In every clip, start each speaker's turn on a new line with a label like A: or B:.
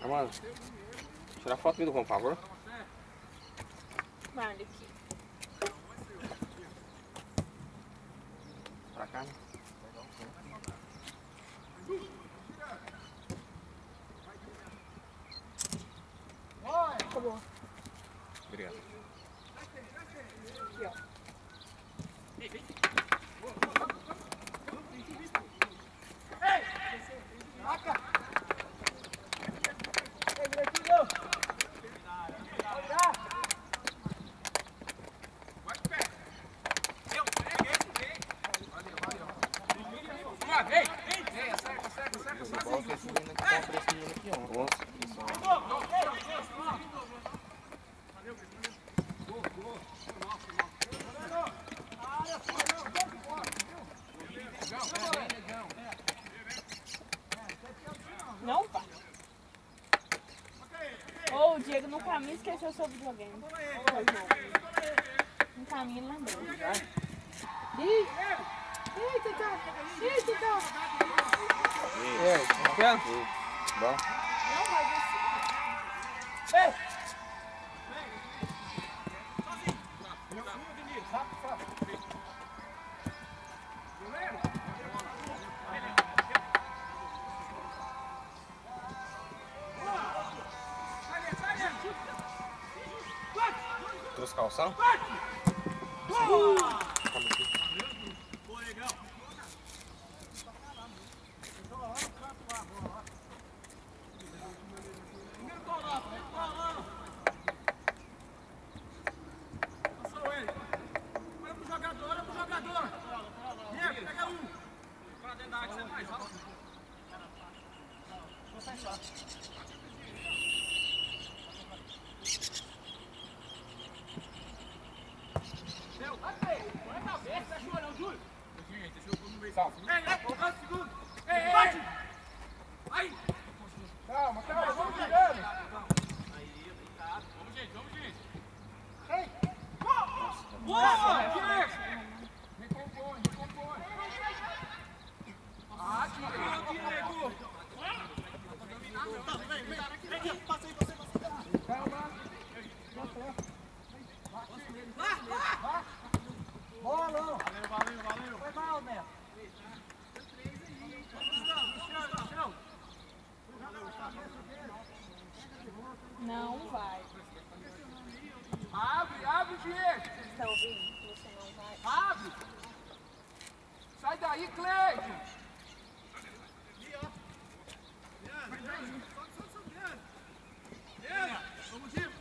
A: Amanda, tira a foto aqui do Juan, por favor.
B: Marley aqui.
A: Pra cá, né?
B: Acabou.
A: Obrigado.
B: Aqui, ó. Não vai. Ô, o Diego no caminho esqueceu sobre o videogame. No caminho ele lembrou. Ih, Titã! Ih, Titã!
A: E aí, quer? Bom.
B: Não vai descer.
C: Ei!
A: Trouxe calção?
C: Calma, calma, vamos chegando. Me compõe, me compõe. Ah, Diego! Calma. Bola! Valeu. Foi mal, Neto.
B: Não vai.
C: Abre, Diego!
B: Você está ouvindo que você não vai?
C: Abre! Sai daí, Cleide! Vamos, Diego!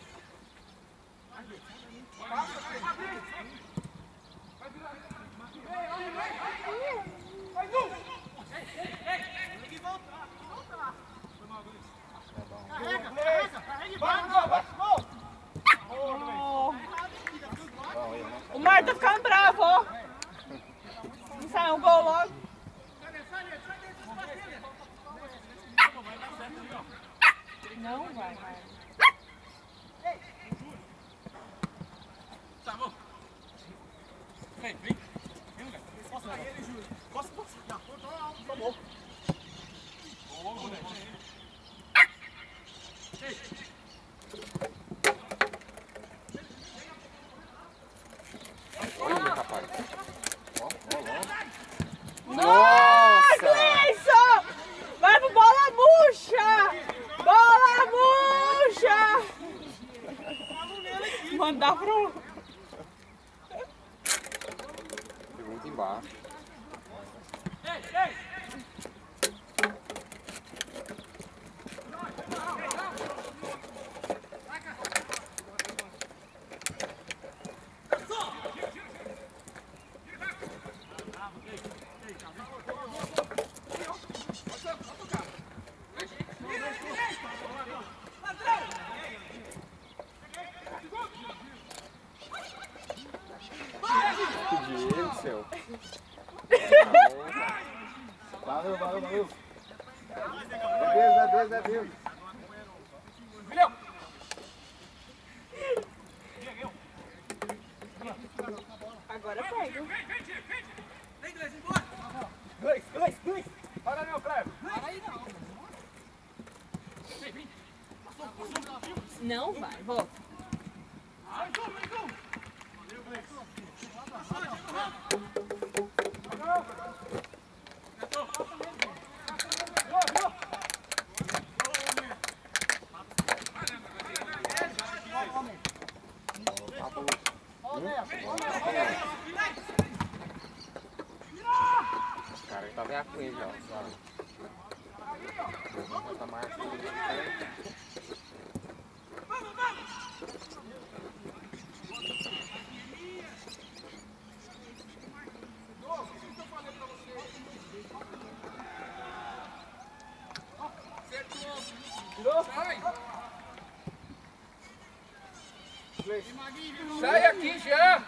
C: Passa, Cleide! Vai virar! Vai, Du! Tem que voltar! Foi mal, Luiz. Carrega e vai!
B: Oh. O Marta tá ficando bravo, ó. Não sai um gol logo. Não vai, vai.
C: Tá bom. Vem, moleque. Posso pegar ele, Júlio? Posso? Já. Tá bom. Boa, moleque. Ei.
A: Olha, rapaz.
B: Nossa! Cleison! Vai pro bola murcha! Bola murcha! Mandar pro...
A: Pegou muito embaixo.
C: Ei!
A: Diego, céu. Valeu. Adeus.
C: Filhão!
B: Agora pega.
C: Vem, Gleice, embora! Gleice! Para, meu, Cleber! Para aí, não! Vem!
B: Não vai, volta.
A: Os caras tá vendo com ele, ó. Tá mais
C: Sai aqui já!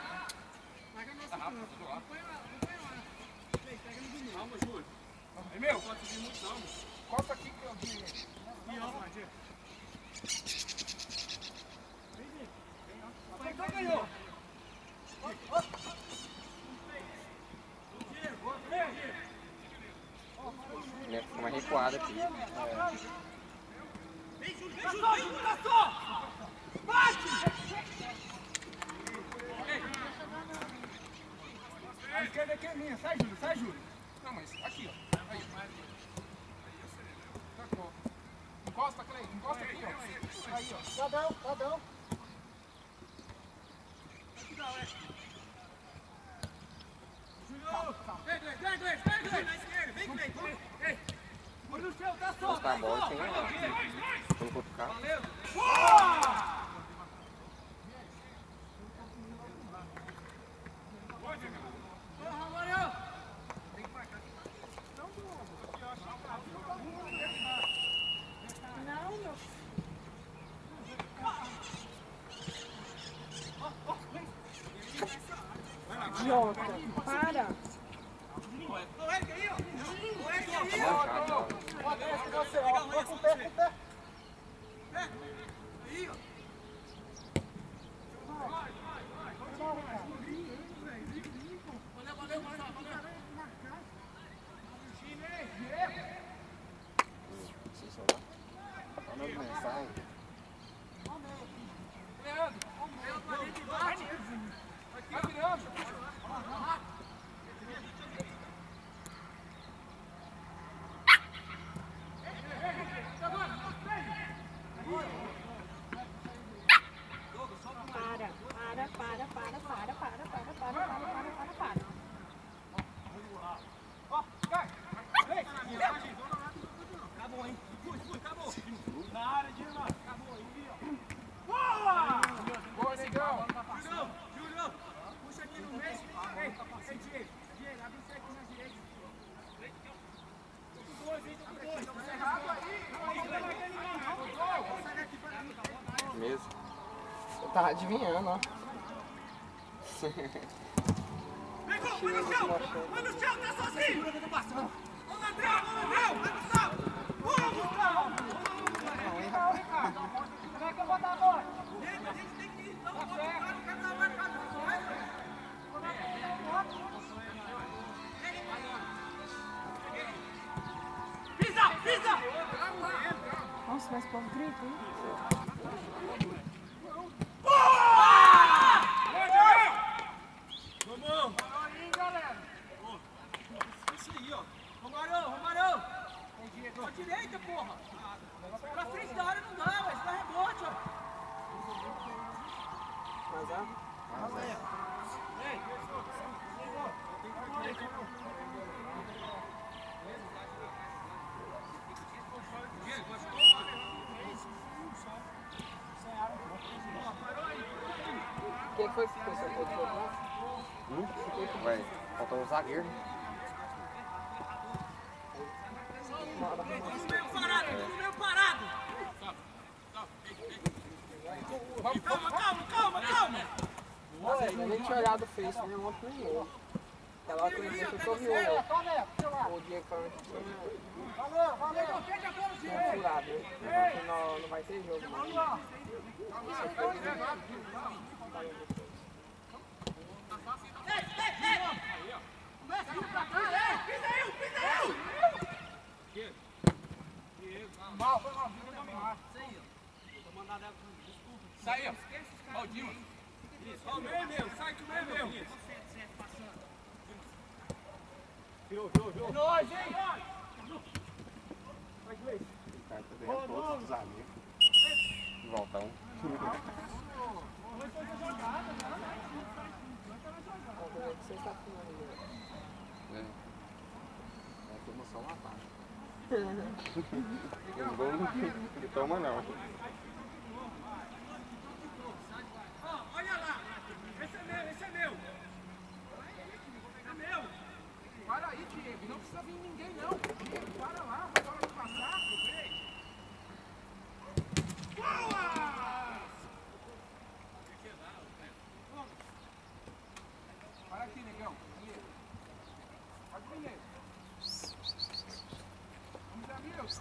C: Calma, Júlio. É meu? Pode subir muito não. Costa aqui que eu vi. E ó, Madia. Ganhou.
A: Ele fica mais recuado aqui.
C: Bate! A esquerda aqui é minha. Sai, Júlio. Sai, Júlio. Não, mas aqui, ó. Aí. Encosta, Cleide. Encosta aqui, ó. Aí, ó. Padrão, padrão. Vem, Gleide. Na esquerda. Vem, Gleide. Ei. Olha no chão, tá só.
A: Tá bom, tem pelo outro carro.
C: Valeu.
B: Idiota, para.
A: Mesmo.
D: Eu tava adivinhando, ó.
C: Vem, Gol, põe no chão, tá sozinho! Vamos, André, vai pro salto! Vamos, Gustavo! Como é que eu vou dar agora? A gente tem que ir, então, o cara vai marcar, vai! Pisa!
B: Nossa, mas povo grita, hein?
C: Vamos! Aí, galera! Isso aí, ó! Romarão! Pra direita, porra! Pra frente da área não dá, mas dá rebote, ó! Ei!
D: Quem foi que ficou? Você foi de jogo?
A: Vai, faltou um zagueiro.
C: Tudo meio parado! Calma!
D: Nossa, eu nem tinha olhado o Face, né? Ontem nem eu. Aquela hora que eu vi, eu tô viu, né? O Diego falando que tinha furado, né? Que não vai ter jogo, mas...
C: Sai, ó. Ó o Dimas. Ó o meio, meu. Sai que o meio, meu. Virou. Nós, hein? Vai, Gleice.
A: O cara tá ganhando todos os amigos. Voltão. É. É que emoção lá tá. Não vou que toma não.
C: Olha lá. Esse é meu. É meu. Para aí, Diego. Não precisa vir ninguém, não. Diego, para lá. Vai hora de passar. Boa! Para aqui, negão. Pode vir, nego. Vamos, amigos.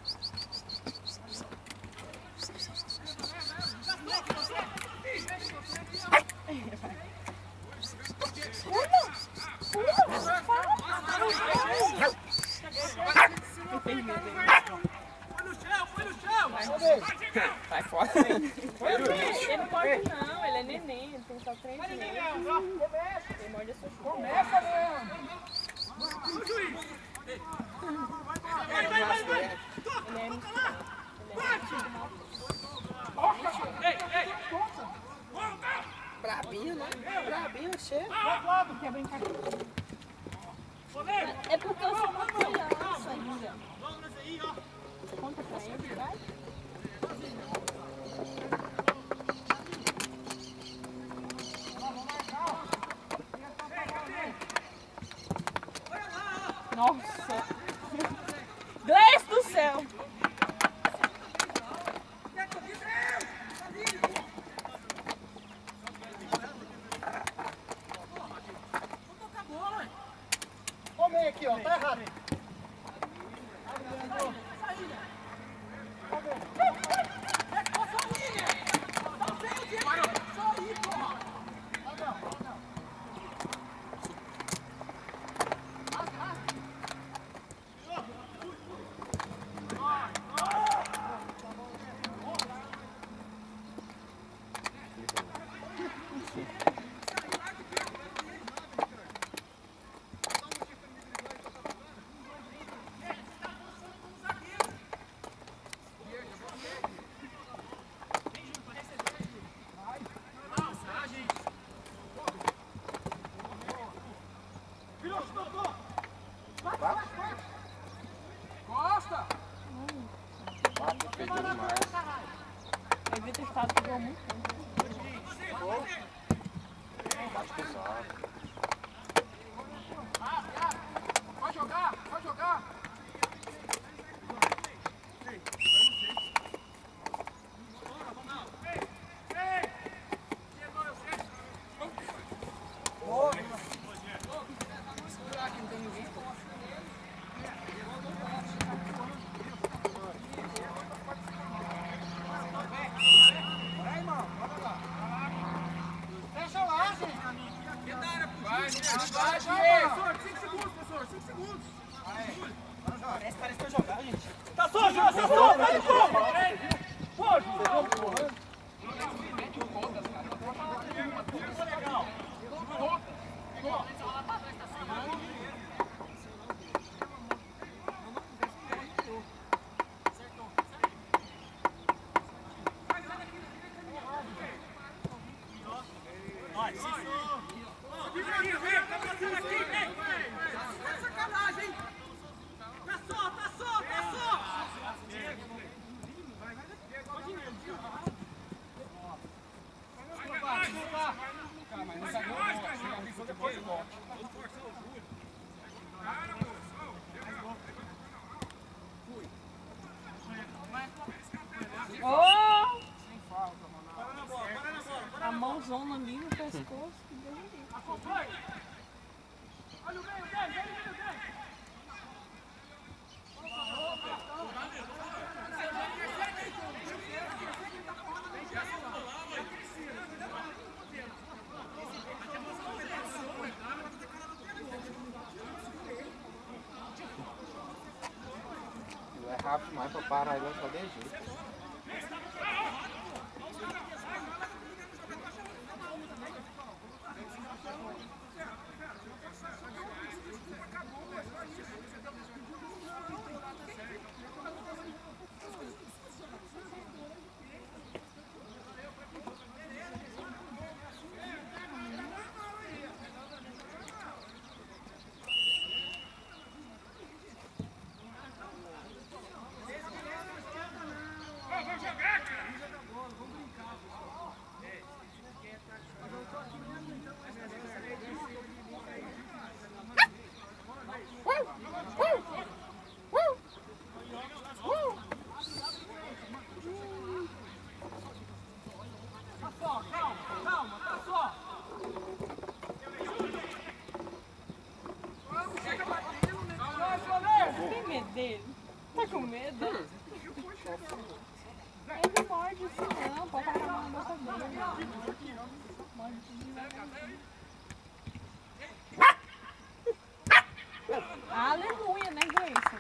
C: Foi no chão!
D: Sai fora.
B: Ele não pode não, ele é neném, ele tem só 3 meses. Ele morde a sua filha.
C: Começa, Leandro!
B: Ele é muito
D: Brabinho, né? Brabinho, cheio.
B: Quer brincar comigo? É porque eu sou uma criança ainda. Conta pra ele, vai? Nossa! Deus do céu!
C: Ô, meio aqui, ó. Tá errado. Costa!
A: Bate, pegou demais.
B: Eu devia ter estado que deu muito tempo.
A: Bate pesado.
C: Pode jogar! Pode jogar! Fecha lá, gente! Vai, Diego! 5 segundos, professor! 5 segundos! Parece que vai jogar, gente. Tá sujo! Tá sujo! Vai de novo! Sacanagem! Tá só!
B: Oh! A mãozona ali no pescoço.
C: Olha o meio, 10, olha o meio, 10!
A: Não é rápido mais pra parar ele, vai só de jeito.
B: Dele. Tá com medo? Ele morde assim não, pode parar na boca dele. Morde devagarzinho. Aleluia, né, Gleison?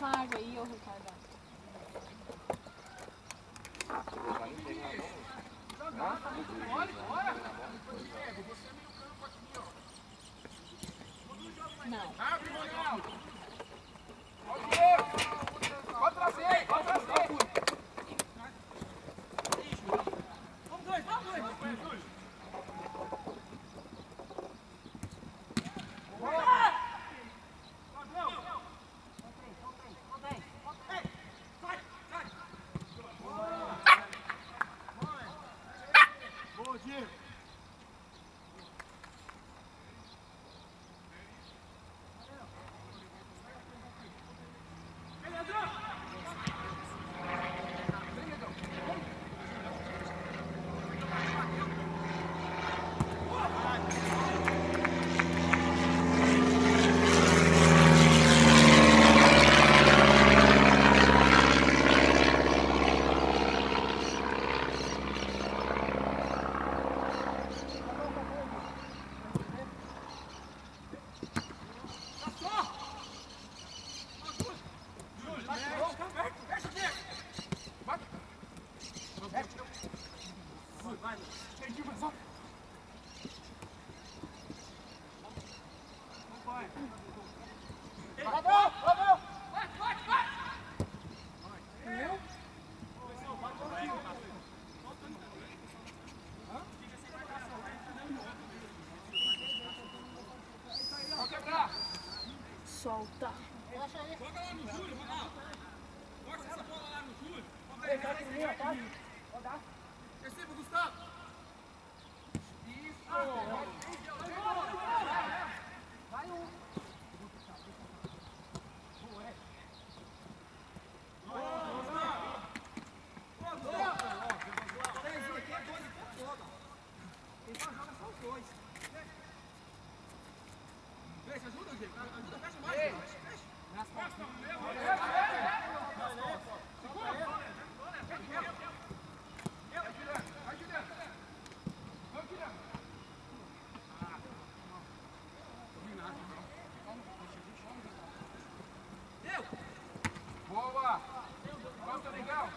B: Água aí, ô Ricardo. Não.
C: Pode trazer, pode trazer. Vamos dois.
B: Solta.
C: Joga lá no Júlio, Ronaldo. Corta essa bola lá no Júlio. Receba, Gustavo. Isso. Vai um. Ajuda, gente. Ajuda, fecha mais. Boa! Volta legal!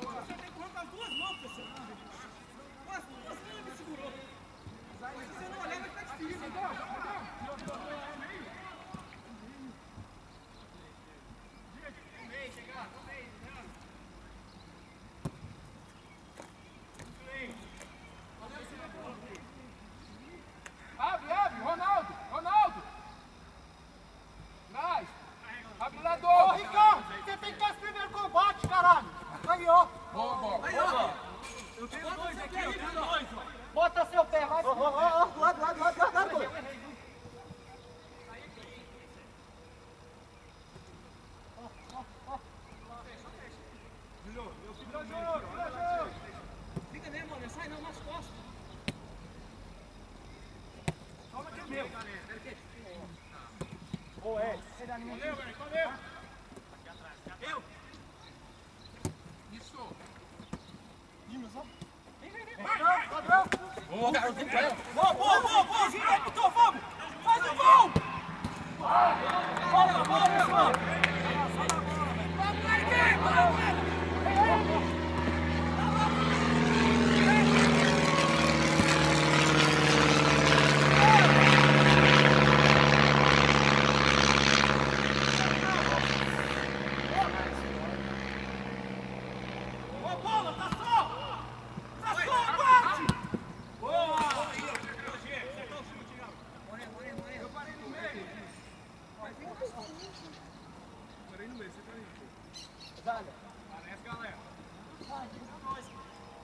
C: Você tem que colocar as duas mãos, pessoal. As duas mãos que segurou. Se você não olhar, vai ficar difícil. Abre, Ronaldo! Nice! Abre lá, Dom!
E: Ricardo, você tem que ter esse primeiro combate, caralho! Aí, ó!
C: Boa! Aí, ó! Eu tenho dois aqui, eu tenho dois, ó!
E: Bota seu pé, vai! Ó, do lado!
C: Fica mesmo, mano, não sai não nas costas! Toma que é meu!
E: Ô, é!
C: Valeu! Eu! Isso!
E: Padrão!
C: Boa, garoto, tem que ir! Boa! Gira, botou, vamos! Faz o gol! Bola, pessoal! Vamos, Marquinhos!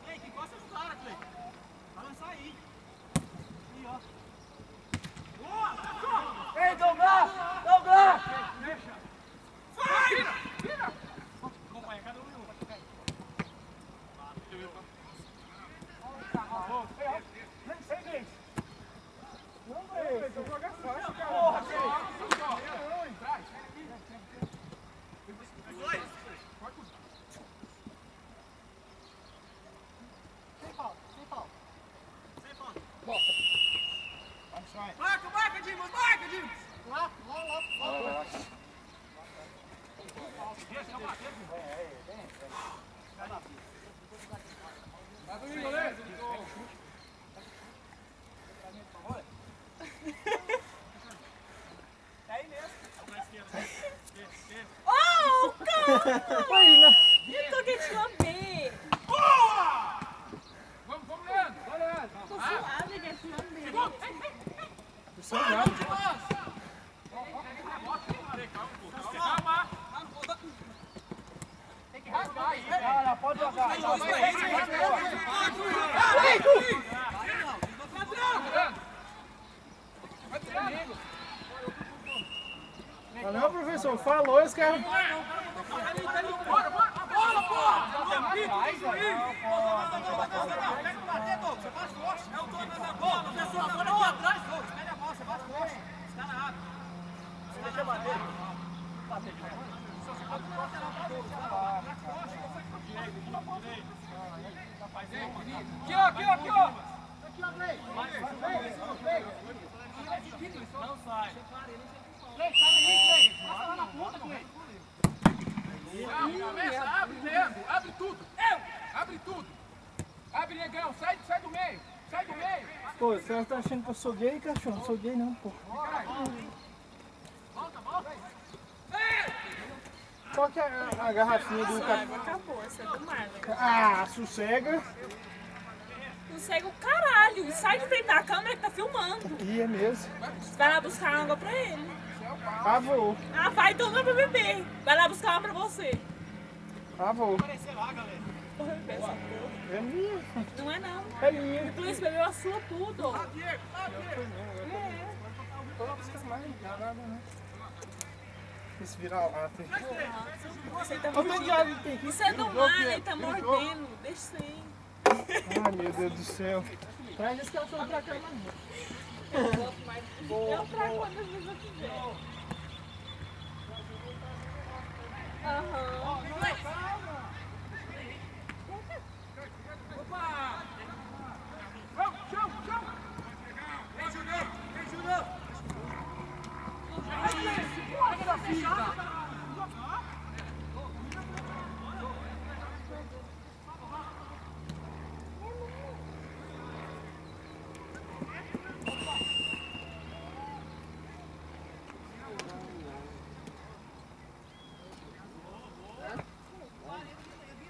C: Ei, que gosta de cara, Clay. Vai lançar aí. Aí, ó. Boa!
E: Ei, Douglas! Douglas!
C: Vai! Vira! Acompanha, cada um em um.
E: Sem vez. Não, velho. Esse jogo é fácil, cara. Porra, sem pau, sem pau.
C: Sem pau.
E: Vai.
C: Marca, Dimas! Marca, Dimas!
E: Lá.
A: Vai comigo, goleiro.
C: É aí mesmo.
B: Oh, calma! Eu toquei de lamber.
C: Boa!
A: Vamos, Leandro. Vai, Leandro.
B: Tô suave, né? De lamber.
C: Calma!
E: Tem que raspar aí. Não, pode jogar.
F: Valeu, professor. Falou, esse cara.
C: Bora! Bola, porra! Você faz forte. É o dono da bola. Professor, agora aqui atrás. Pede a bola, você faz forte. Os caras abrem. Você deixa bater. Bater de mão. Você pode bater na bola. Aqui, ó. Não sai.
E: Clay, sai daí, Clay. Passa lá na ponta, Clay.
A: Abre, Leandro. Abre tudo. Abre tudo. Abre, negão. Sai do meio. Sai do meio.
F: Pô, os caras estão achando que eu sou gay, cachorro. Não sou gay, não, pô.
C: Volta.
F: Qual que é a garrafinha do cachorro?
B: Acabou, essa é do Marlon.
F: Ah, sossega.
B: Não segue o caralho. Sai de frente da câmera que tá filmando.
F: E é mesmo.
B: Vai lá buscar água pra ele.
F: Ah, vou.
B: Ah, vai, então não é pra beber. Vai lá buscar água pra você.
F: Ah, vou.
C: Aparecer lá, galera.
B: Porra, beber essa porra.
F: É minha.
B: Não é não.
F: É minha.
B: O Luiz bebeu a sua tudo.
F: Esse vira-lata aí.
B: Você tá
F: Ô, meu diabo, tem que...
B: Isso é do mar, ele tá mordendo. Deixa sem.
F: Ai, meu Deus do céu. Traz esse cachorro pra cá, mano.
B: Eu trago quantas vezes eu quiser. Aham.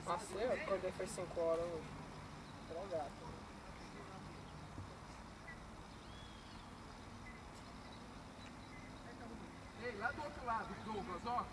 D: Passei, eu acordei faz 5 horas hoje. Drogado.
A: Ei, lá do outro lado, Douglas, ó.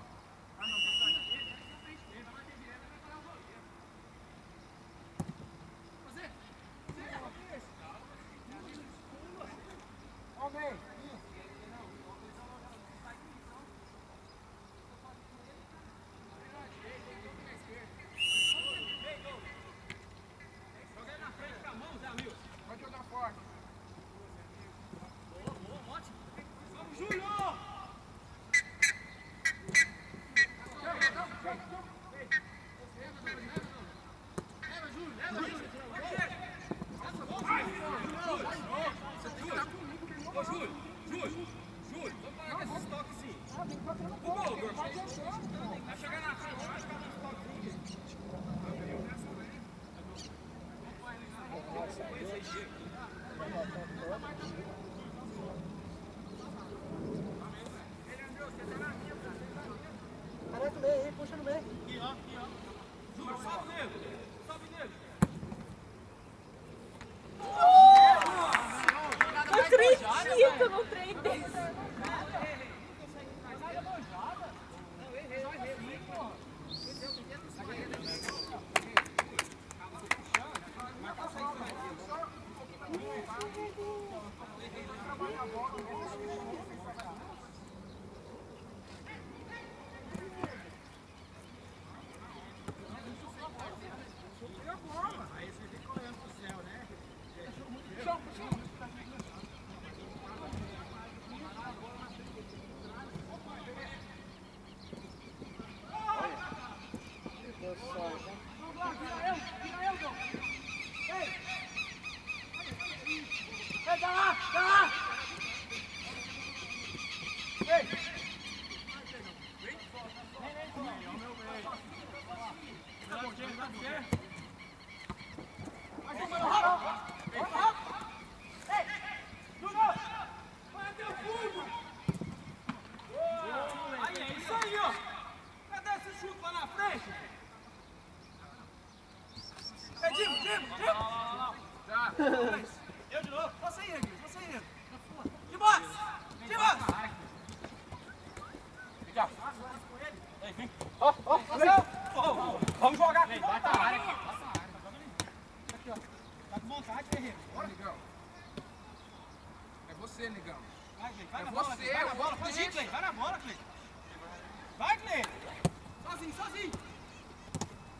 A: Pode jogar forte.
F: Caraca, no meio aí, puxa no meio.
B: Não acredito no trem desse.
C: Ei, dá lá, dá lá! Ei! Eu de novo, você aí, Regis, você aí. De boxe! De boxe!
D: Ó, ó,
C: Vamos jogar aqui.
A: Vai pra área aqui.
C: Aqui, ó. Tá com vontade, Guerreiro.
A: Bora, negão. É você, negão.
C: Vai, Clay, vai
A: É
C: na bola,
A: você,
C: Clay, vai na bola.
A: deixa.
C: Faz Clay, vai na bola, Clay. Vai, Clay. Sozinho, sozinho.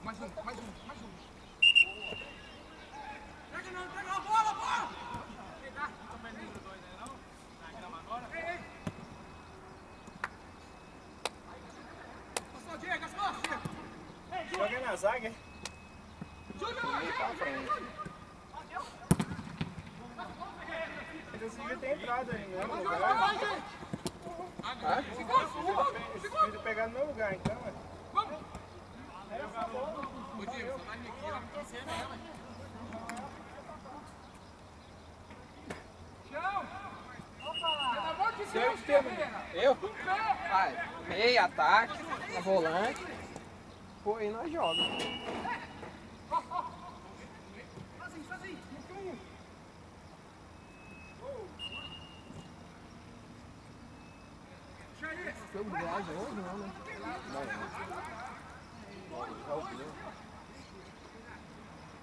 A: Mais um, mais um, mais um.
C: Pega a bola, bola. Passou, Diego, as costas, Diego.
E: Joga na zaga. Eles deviam ter entrado aí, né? No lugar. Eles deviam pegar no meu lugar, então, ué.
A: Ô, Diego, você vai me aqui, ó. Chão! Pelo amor de Deus, Ferreira!
D: Eu? Vai, meio, ataque, na volante. Pô, aí nós jogamos.
C: Sozinho, sozinho.
D: Jogo de viagem hoje, não, né?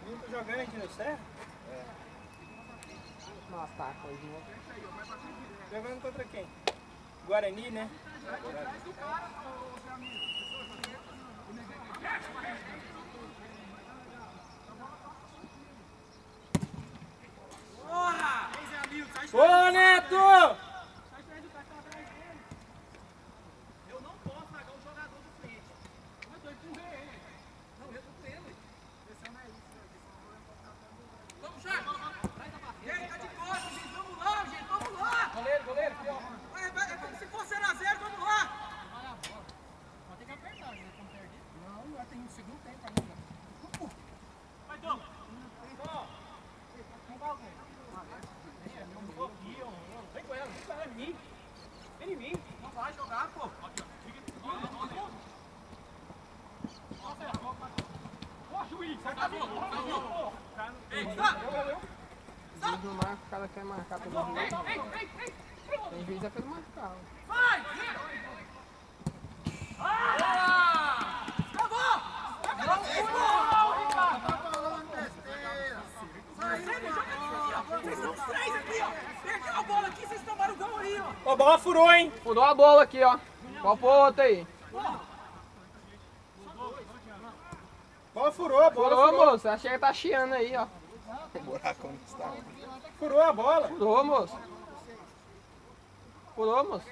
E: Não tá jogando aqui no Serra?
D: No ataque hoje, né?
E: Jogando contra quem? Guarani, né?
C: Porra!
E: Ô, Neto!
C: Eu não posso largar o jogador do frente.
A: Eu tô empurrando ele. Não, eu tô tendo.
C: Vamos, Chaco. Ele tá de costas, gente. Vamos lá, gente. Vamos lá.
A: Goleiro, aqui, ó.
C: Se for 0x0, vamos lá.
A: Não, não tem um segundo tempo ainda.
C: Vai, Dom. Vem com ela, em mim. Vem em mim. Não vai jogar, pô. Ó, juiz. Tá bom. Ei,
D: Juiz não marca, o cara quer marcar pelo juiz. Tem juiz é pra ele marcar.
C: vai! Vocês são os três aqui, ó. Perdeu a bola aqui, vocês tomaram o gol aí, ó.
E: Ó, a bola furou, hein?
D: Furou a bola aqui, ó. Qual pro outro aí?
E: Bola furou, a bola
D: Furou,
E: furou.
D: moço. Achei que tá chiando aí, ó.
E: Furou a bola.
D: Furou, moço. Furou, moço.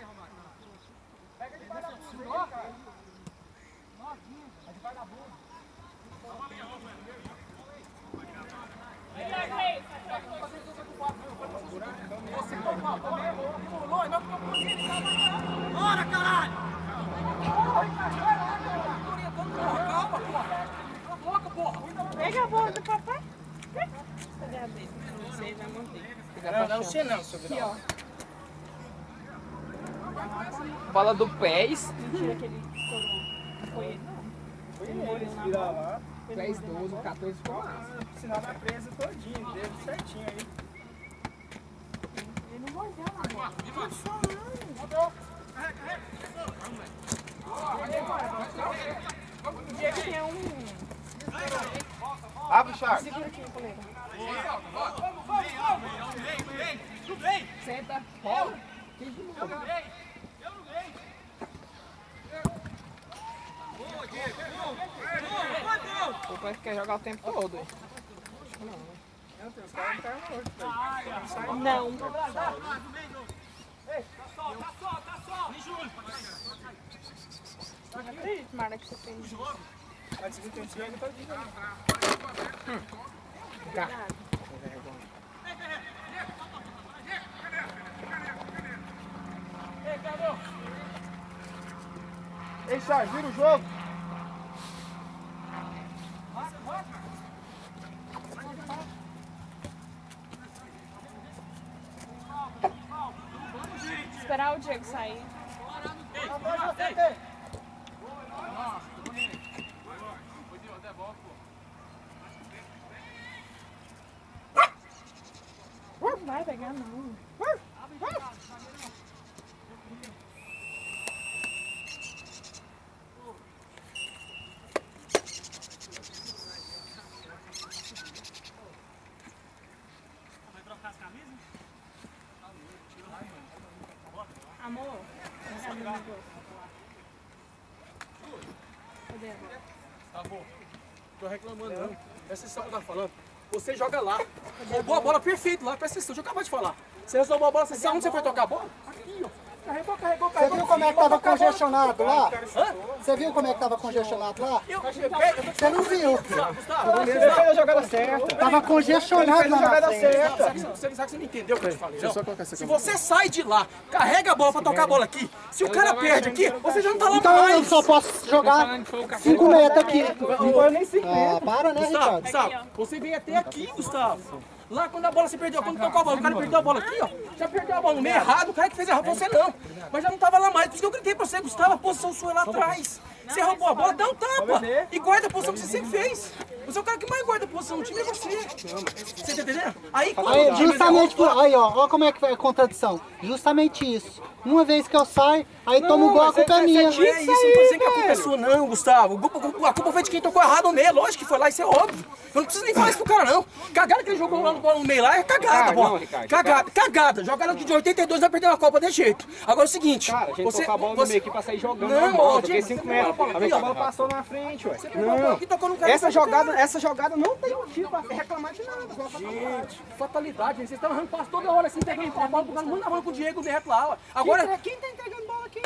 C: Bora, caralho!
B: Pega a bola do papai. Cadê a dele? Não sei, vai morder.
E: Não, não sei não, sobrinho.
B: Aqui, ó.
D: Bola do pés.
B: Mentira que ele estourou. Foi ele, não.
E: Foi eles virar lá.
D: Pés 12, 14 ficou massa.
E: Sinal na presa todinho, dele certinho aí.
B: Ele não mordeu na bola. Tô falando. Diego tinha um...
E: Abre o Charles.
B: Segura aqui, colega.
C: Vem!
D: Senta, rola. Que de novo. O pai quer jogar o tempo todo. Hein?
E: Os caras não estão mortos.
B: Não.
C: Tá só! Vem, Júlio!
B: Não acredito, Mara, que você fez isso.
E: Mas segundo tempo, você tá de Ei, Sérgio, vira o jogo.
B: Esperar o Diego sair. Não vai pegar, não. Amor, cadê a bola?
C: Tá bom. Tô reclamando não. Presta atenção no que eu tava falando. Você joga lá. Roubou a bola perfeito lá. Presta atenção. Deixa eu acabar de falar. Você roubou a bola. Você sabe onde você foi tocar a bola? Aqui, ó. Carregou.
G: Você viu como é que tava congestionado lá? Você viu como é que tava congestionado lá? Você não viu?
E: Ele fez a jogada certa.
G: Tava congestionado lá na frente.
C: Você não me entendeu o que eu te falei, não? Se você sai de lá, carrega a bola pra tocar a bola aqui. Se o cara perde aqui, você já não tá lá
G: Então
C: mais.
G: eu só posso jogar 5 metros aqui.
E: Não foi nem 5 metros.
G: Ah, para, né, Ricardo?
C: Gustavo, você veio até aqui, Gustavo. Lá quando a bola se perdeu, quando tocou a bola, o cara perdeu a bola aqui, ó. Já perdeu a bola no meio errado, o cara que fez errado foi você não. Mas já não tava lá mais, por isso que eu gritei pra você, Gustavo, a posição sua é lá atrás. Você roubou a bola, dá um tapa. E guarda a posição que você sempre fez. Você é o cara que mais guarda a posição no time, é você. Você tá entendendo? Aí quando
G: Aí,
C: o time
G: justamente
C: derrota,
G: por aí, ó como é que foi a contradição. Justamente isso. Uma vez que eu saio, aí tomo gol, a culpa é minha.
C: Não é isso, não tô dizendo que a culpa é sua não, Gustavo. A culpa foi de quem tocou errado no meio, lógico que foi lá, isso é óbvio. Eu não preciso nem falar isso pro cara não. Cagada que ele jogou lá no meio lá é cagada, bola. Cagada. Jogada de 82 vai perder a Copa de jeito. Agora é o seguinte,
E: Cara, a gente tocar a bola no meio aqui pra sair jogando.
C: Não,
E: ó,
C: ó,
E: toquei
C: Diego,
E: 5
C: você
E: metros.
C: pegou a bola
E: A minha
C: aqui, ó.
E: bola passou na frente, ué.
C: pegou a bola aqui, tocou no cara,
E: Essa jogada não tem motivo pra reclamar de nada.
C: Gente, fatalidade, gente. Vocês estão arrancando passo toda hora assim, pegando a bola, jogando muito na mão com o Diego Neto lá, ó. Agora,
E: Quem tá entregando bola aqui?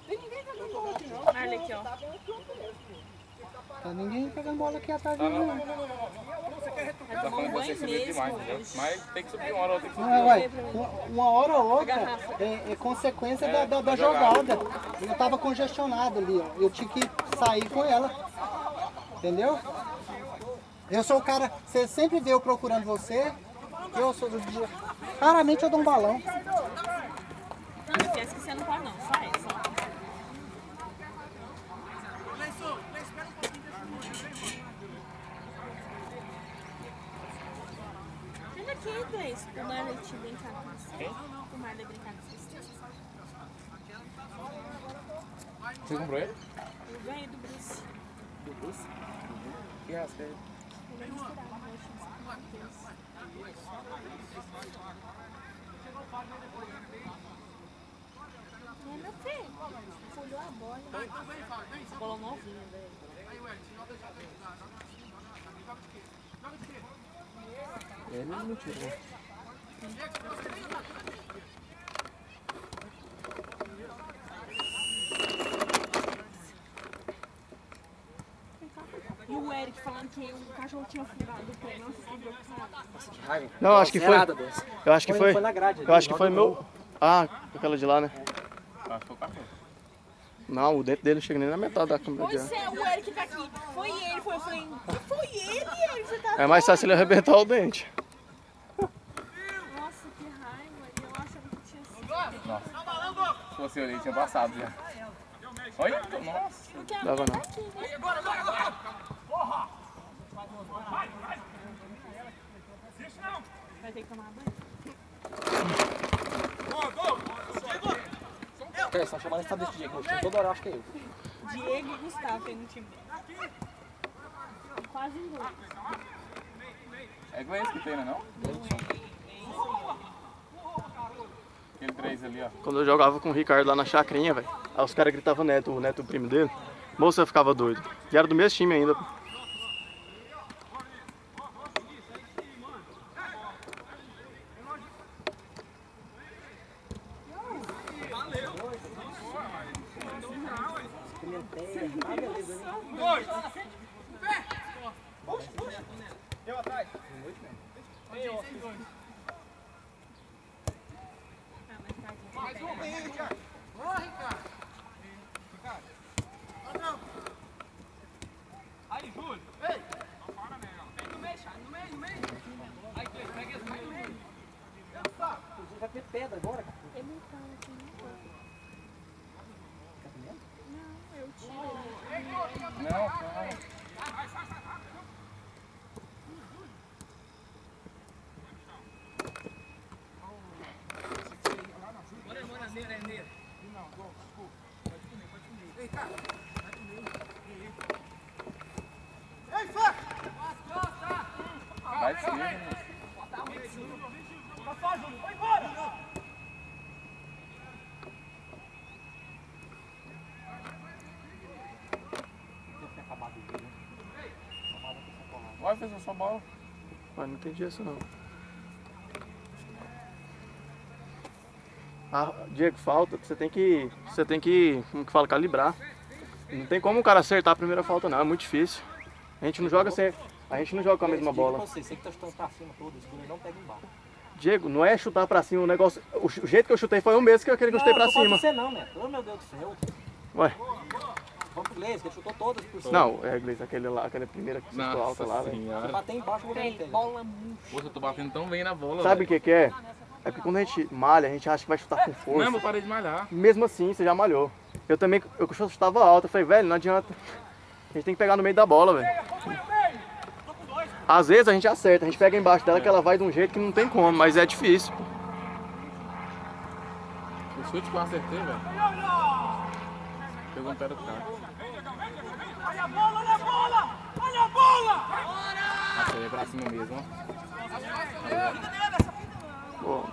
E: Tem ninguém entregando bola aqui, não.
B: Olha aqui, ó.
G: Tá ninguém pegando bola aqui atrás de mim.
B: Tá falando que você subiu demais, entendeu?
H: Mas tem que subir uma hora ou outra.
G: Não, ué, uma hora ou outra é consequência da jogada. Eu tava congestionado ali, ó. Eu tinha que sair com ela. Entendeu? Eu sou o cara, você sempre vê eu procurando você. Eu sou do dia. Raramente eu dou um balão.
B: Não esquece que você não pode não, sai. Vem aqui, Gleice, pro Marley te brincar com você. O Marley brincar com você.
H: Você comprou ele?
B: Eu ganhei do Bruce.
H: Do Bruce? Que raça é ele?
B: Ele é misturado, eu acho. É, meu filho. Folhou a bola. Bola novinha, velho.
H: Ele não tira, né?
B: E o Eric falando que o cachorro tinha furado o pé. Nossa, que dor, sabe?
F: Não, acho que foi. Eu acho que foi.
E: Foi na grade.
F: Eu acho que foi meu. Ah, aquela de lá, né?
H: Acho que foi o cachorro.
F: Não, o dente dele não chega nem na metade da câmera.
B: Pois é, o Eric tá aqui. Foi ele, foi. Eu falei, foi ele, Eric, você tá.
F: É mais fácil ele arrebentar o dente.
B: Nossa, que raiva. Eu achava que tinha sido.
H: Nossa. Se fosse eu, ele tinha passado já. Olha, nossa.
B: Porque a
F: Dava
B: mulher
F: não.
B: tá aqui, né? Vai ter que tomar banho.
E: Cara, só chamar essa desse Diego no time. Toda hora eu acho que é eu.
B: Diego e Gustavo aí no time. Quase em gol.
H: É igual esse que tem, né, não? Aquele 3 ali, ó.
F: Quando eu jogava com o Ricardo lá na chacrinha, velho. Aí os caras gritavam Neto, o Neto, o primo dele. Moça, eu ficava doido. E era do mesmo time ainda.
C: noite, velho.
B: Mais uma aí, Ricardo.
C: Boa, Ricardo.
A: Aí, Júlio.
C: Ei.
A: Vem no meio, Charles. No meio. Aí, Cleiton, pega esse, vai no meio.
C: Você vai ter pedra agora, cara.
B: Ele não tá aqui, não tô.
C: Tá comendo?
B: Não, eu tiro.
H: Não, cara.
A: Bora, neira.
E: Não, desculpa.
A: Pode comer.
C: Vem cá. Vai comer. Ei, Fá!
H: Vai sim, né?
E: Tá só, Júlio. Vai embora.
C: Deve ter acabado o jogo, né? Acabado com essa porrada.
H: Vai, fez a sua bola.
F: Mas não entendi isso não. Ah, Diego, falta, você tem que, como que fala, calibrar. Não tem como o cara acertar a primeira falta não, é muito difícil. A gente não joga com a mesma bola.
C: Você que tá chutando pra cima todo, esse goleiro não pega embaixo.
F: Diego, não é chutar pra cima o negócio, o jeito que eu chutei foi o mesmo que aquele que eu chutei pra cima.
C: Não, você não, né? Oh, meu Deus do céu.
F: Ué,
C: Vamos pro Gleice, que ele chutou todas por cima.
F: não, é, Gleice, aquela primeira que ficou alta lá, velho.
C: Se
H: Senhora.
C: bater embaixo, o goleiro
B: Tem
C: pega.
B: bola murcha.
H: Poxa, eu tô batendo tão bem na bola,
F: Sabe o
H: velho.
F: que é? É porque quando a gente malha, a gente acha que vai chutar com
H: Não,
F: força.
H: eu parei de malhar.
F: Mesmo assim, você já malhou. Eu também, eu chutava alto, eu falei, velho, não adianta. A gente tem que pegar no meio da bola, velho. Às vezes a gente acerta, a gente pega embaixo dela que ela vai de um jeito que não tem como, mas é difícil.
H: O chute que eu acertei, velho. Pegou um pé do cara.
E: Olha a bola, olha a bola. Olha a bola.
H: Nossa, aí é pra cima mesmo, ó.
F: Pô.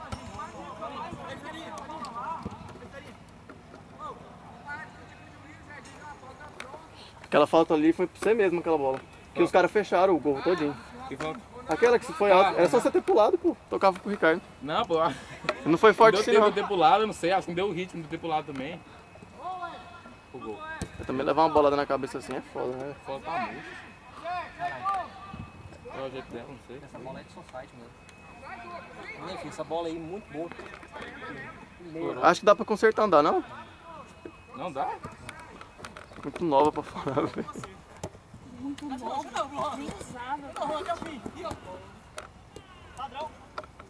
F: Aquela falta ali foi pra você mesmo, aquela bola. Que os caras fecharam o gol todinho.
H: Que falta?
F: Aquela que foi alta, era só você ter pulado, pô. Tocava pro Ricardo.
H: Não, pô.
F: Não foi forte
H: Deu
F: assim,
H: tempo
F: não.
H: de ter pulado, eu não sei. Acho que deu o ritmo de ter pulado também. O gol.
F: Eu também levar uma bolada na cabeça assim é foda, né?
H: Falta tá muito. É o jeito dela, não sei.
C: Essa bola é de society mesmo. Enfim, essa bola aí muito boa.
F: Acho que dá pra consertar, não dá não?
H: Não dá?
F: Muito nova pra fora, velho.
B: Muito bom. Nem usava.
E: Padrão.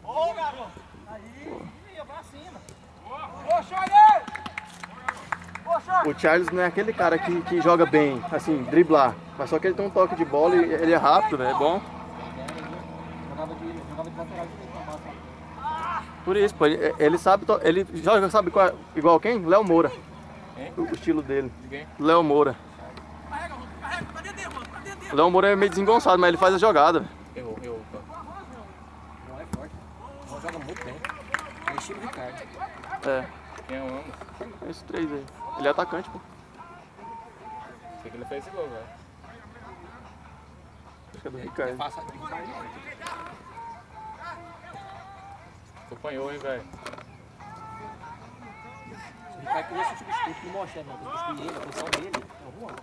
E: Ô, garoto. Aí, ia pra cima.
A: Ô, Charles!
F: O Charles não é aquele cara que joga bem, assim, driblar. Mas só que ele tem um toque de bola e ele é rápido, velho, é bom.
C: Jogava de lateral direito na base.
F: Por isso, pô, ele sabe, ele joga, sabe qual, igual quem? Léo Moura. O estilo dele.
H: Ninguém?
F: Léo Moura. O Léo Moura é meio desengonçado, mas ele faz a jogada.
H: Errou. Tá.
C: Não é forte. Não joga muito bem. É estilo Ricardo.
F: É,
H: Quem eu amo?
F: esses três aí. Ele é atacante, pô.
H: Sei que ele fez esse gol, velho.
F: Acho que é do Ricardo.
C: Passa de Ricardo.
H: Tu apanhou, hein, velho.
C: O Ricardo queria ser substituto no Moché, não. Substituir ele, a posição dele é o Juan.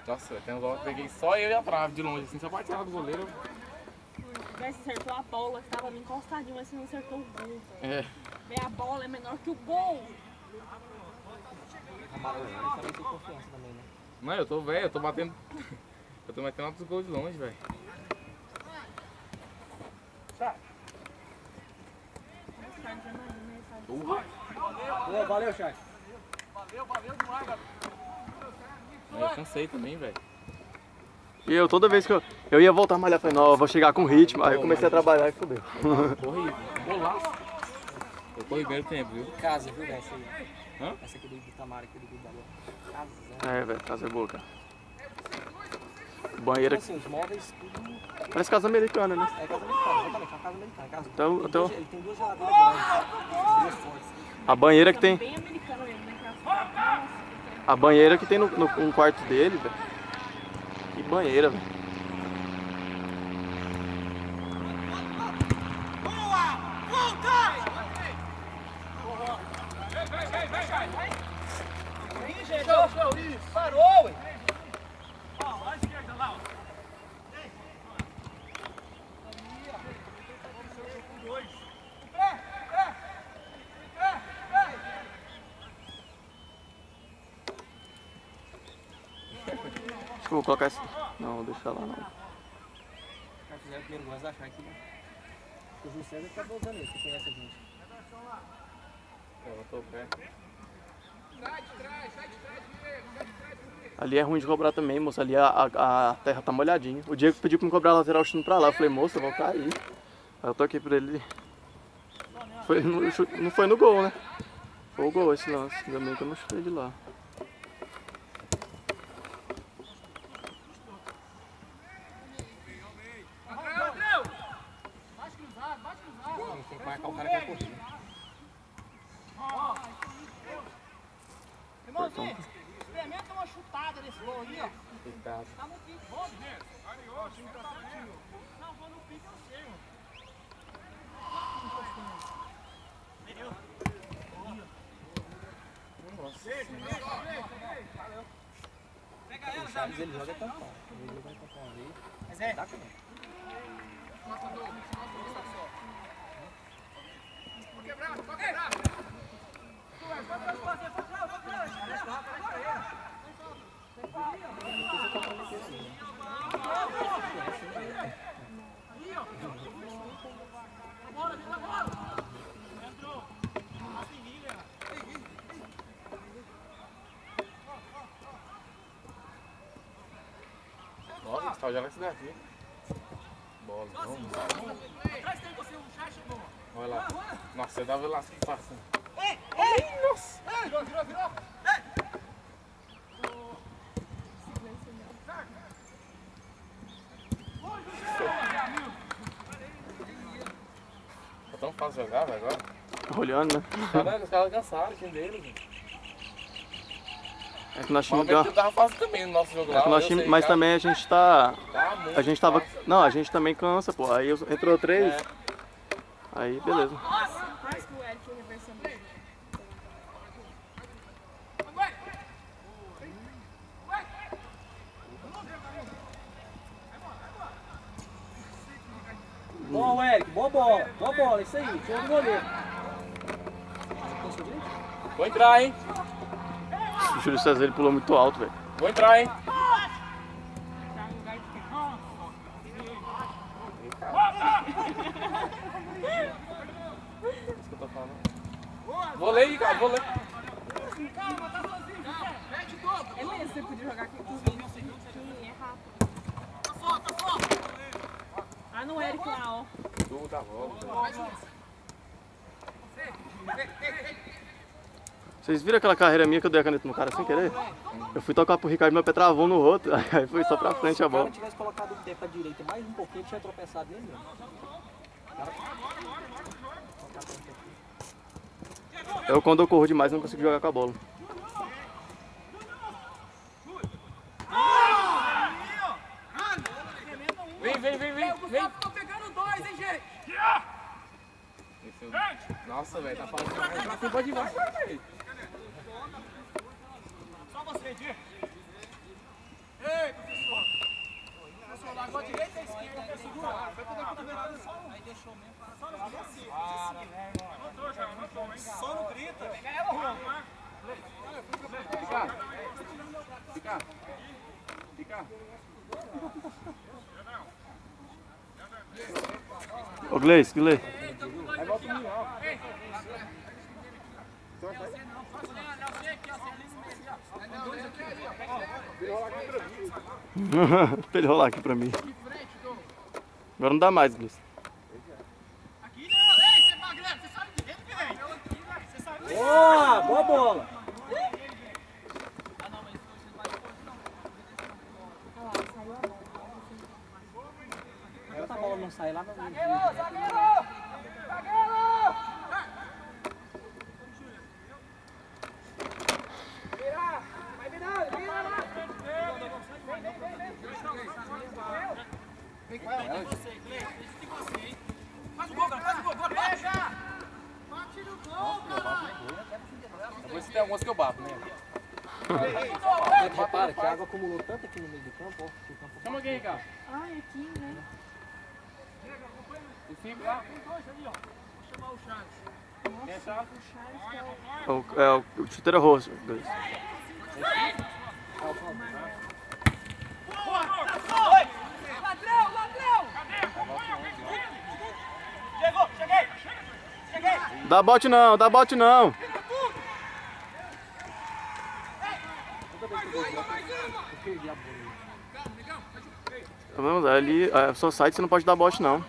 H: Nossa, tem uns que peguei só eu e a trave de longe, assim, só pra tirar do goleiro.
B: Você acertou a bola, que tava ali encostadinho, mas você não acertou o gol.
H: É.
B: A bola é menor que o gol.
C: A Marola, ele também tem confiança também, né?
H: Não, eu tô velho, eu tô batendo. Eu tô metendo outros gols de longe, velho.
C: Boa, valeu, Charles.
E: Valeu demais, garoto.
H: Eu cansei também, velho.
F: E eu, toda vez que eu ia voltar a malhar, falei, não, eu vou chegar com ritmo. Aí eu comecei a trabalhar e fodeu.
H: Corri, golaço. Eu corri bem o tempo, viu?
C: Casa, viu, velho? Essa aí.
H: Hã?
C: Essa aqui do Tamara, aqui do Guidalô. Casa,
F: É, velho, casa é boa, cara. Banheira,
C: assim, os móveis, tudo.
F: parece casa americana, né?
C: É casa americana, exatamente, é uma casa americana. Casa...
F: Então,
C: Ele tem duas geladeiras grandes, duas fortes.
F: a banheira que tem,
B: Bem americano mesmo, né? Nossa,
F: a banheira que tem no quarto dele, velho. Que banheira, velho.
E: Boa! Volta!
F: que eu vou colocar esse. Não, vou deixar lá não.
C: Os caras fizeram o primeiro gol, eles acharam que o Júlio César acabou usando isso, que conhece a gente.
H: Eu tô perto.
A: Sai de trás, Diego. Sai de trás,
F: Ali é ruim de cobrar também, moço. Ali a terra tá molhadinha. O Diego pediu pra me cobrar a lateral chutando pra lá. Eu falei, moço, eu vou cair. Aí eu toquei pra ele. Não foi no gol, né? Foi o gol esse lance. Ainda bem que eu não chutei de lá.
H: Tem que marcar o cara que vai correr.
C: Irmãozinho, experimenta uma chutada nesse gol ali, ó.
H: Cuidado.
C: Tá no pique. Bom, não, vou no pique, eu sei, mano. Pega ela, já.
E: Ele joga tampão. Ele vai tampão ali.
C: Mas é.
E: Dá com ele.
A: Vou quebrar.
H: Nossa, você tá jogando esse daqui. Bola, vamos.
C: Atrás tem você, um chá chegou.
H: Olha lá. Nossa, você dá o Velasco que passa.
C: Ei!
H: Nossa.
A: Virou.
H: Tá tão fácil jogar, velho, agora.
F: Tá olhando, né?
H: Os caras cansaram o time deles, velho.
F: É que nós
H: Mas
F: tínhamos.
H: o tava fácil também no nosso jogo lá.
F: É que nós
H: eu
F: tínhamos,
H: sei,
F: mas
H: cara.
F: também a gente tá.
H: Tá muito
F: A gente tava.
H: fácil.
F: Não, a gente também cansa, pô. Aí entrou 3.
H: É.
F: Aí beleza.
B: Parece que o Eric reversando.
C: Bom, Eric, boa bola, isso aí, show do goleiro.
H: Vou entrar, hein?
F: O Júlio César ele pulou muito alto, velho.
H: Vou entrar, hein? Isso que eu tô falando. Vou ler, cara, vou ler.
B: É mesmo, você podia jogar com o Vinho, que é rápido. Ah, no Eric lá, ó.
H: Tu dá volta.
F: Vocês viram aquela carreira minha que eu dei a caneta no cara sem querer? Eu fui tocar pro Ricardo e meu pé travou no outro. Aí foi só pra frente a
C: Se o
F: bola.
C: cara tivesse colocado o pé pra direita mais um pouquinho, tinha tropeçado nele mesmo.
F: Eu quando eu corro demais não consigo jogar com a bola.
H: Vem.
A: Tô pegando 2, hein, gente?
H: Nossa, velho, tá falando demais. Pra cima de baixo, velho.
C: Só você, Diego. Ei, professor. Professor, largou a direita e a esquerda pra segurar. Foi poder cotovelada só um. Aí deixou mesmo. Só no grita. Para, né, mano? Só no grita. Pega ela, Roma.
H: Fica.
F: Ô Gleice, que lê?
H: Aí volta no ó.
F: Pra ele rolar aqui pra mim. Agora não dá mais, Gleice.
C: Aqui não. Ei, você magrelo. Você sabe de dentro que vem. Você sabe. Boa, boa bola. Enquanto a bola não sai lá, não. Zagueiro! Vai virar, vira lá! Vem, faz o gol, cara, faz o gol, bora! Beija! Bate no gol, caralho!
H: Eu vou ver se tem algumas que eu bato, né?
C: Repara que a água acumulou tanto aqui no meio do campo, ó. Que o campo
H: Chama alguém, cara.
B: Ai, aqui, né?
H: E fica lá.
C: tem dois ali, ó. Vou chamar o Charles.
H: Quem é chato?
B: O Charles que é
F: O chuteiro roxo, Gleice.
C: Chegou, cheguei! Cheguei!
F: Dá bote não, dá bote não. Vamos ali, só sai, você não pode dar bote não.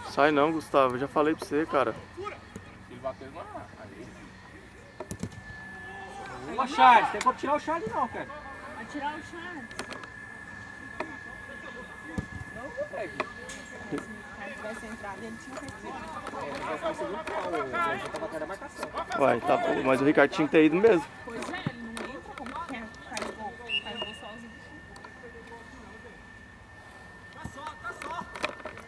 F: Sai não, Gustavo, eu já falei pra você, cara.
H: Ele bateu igual ali.
C: Ô, Charles, tem como tirar o Charles não, cara.
B: Vai tirar o Charles. Se tivesse entrado, ele tinha feito.
F: Uai, tá bom, mas o Ricardo tinha que ter ido mesmo.
B: Pois é, ele não entra como que quer. Faz gol sozinho.